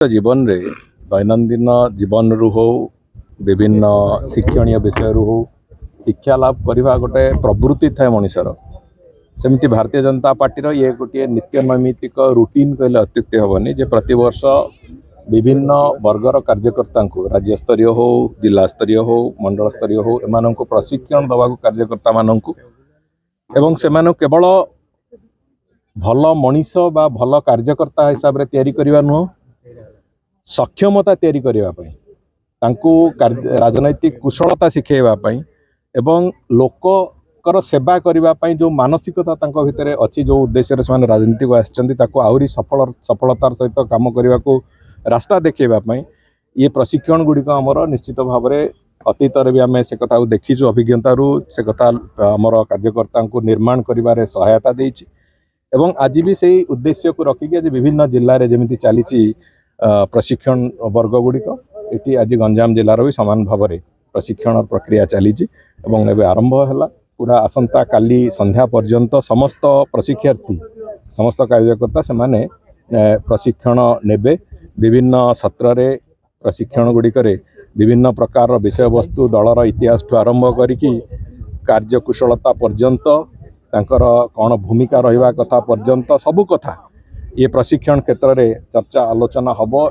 जीवन रे दैनंदिन जीवन रु हो विभिन्न शिक्षणीय विषय रु हो शिक्षा लाभ करने गोटे प्रवृत्ति थाए मनीषर सेमती भारतीय जनता पार्टी ये गोटे नित्य नैमित्तिक रुटीन कहले अत्युक्ति हेनी जे प्रति वर्ष विभिन्न वर्गर कार्यकर्ता को राज्य स्तरीय हो जिला स्तरीय हो मंडल स्तरीय हो एम प्रशिक्षण दवा कार्यकर्ता मानू एवं से केवल भल मनीष बा भल कार्यकर्ता हिसाब से तैयारी करने नुह सक्षमता तैयारी करने राजनैतिक कुशलता शिखेवाई एवं लोकर सेवा करने जो मानसिकता भितर अच्छी जो उद्देश्य से राजनीति को आसरी सफलतार सहित काम करने को रास्ता देखवाई ये प्रशिक्षण गुड़िक आमर निश्चित भाव में अतीत भी आम से कथा देखीचु अभिज्ञता से कथा आमर कार्यकर्ता को निर्माण कर सहायता देछि एवं आज भी से उद्देश्य को रखिक आज विभिन्न जिले में जमी चली प्रशिक्षण वर्ग गुड़िक ये आज गंजाम जिलार भी सामान भाव में प्रशिक्षण प्रक्रिया चली एवं आरंभ है पूरा आसंता काली संध्या पर्यंत समस्त प्रशिक्षार्थी समस्त कार्यकर्ता से माने प्रशिक्षण नेबे विभिन्न सत्र रे प्रशिक्षण गुड़िक विभिन्न प्रकार विषय वस्तु दलर इतिहास ठू आरंभ करिकी कार्यकुशलता पर्यंत तांकर कौन भूमिका रहिबा कथा पर्यंत सबु कथा ये प्रशिक्षण क्षेत्र में चर्चा आलोचना हब।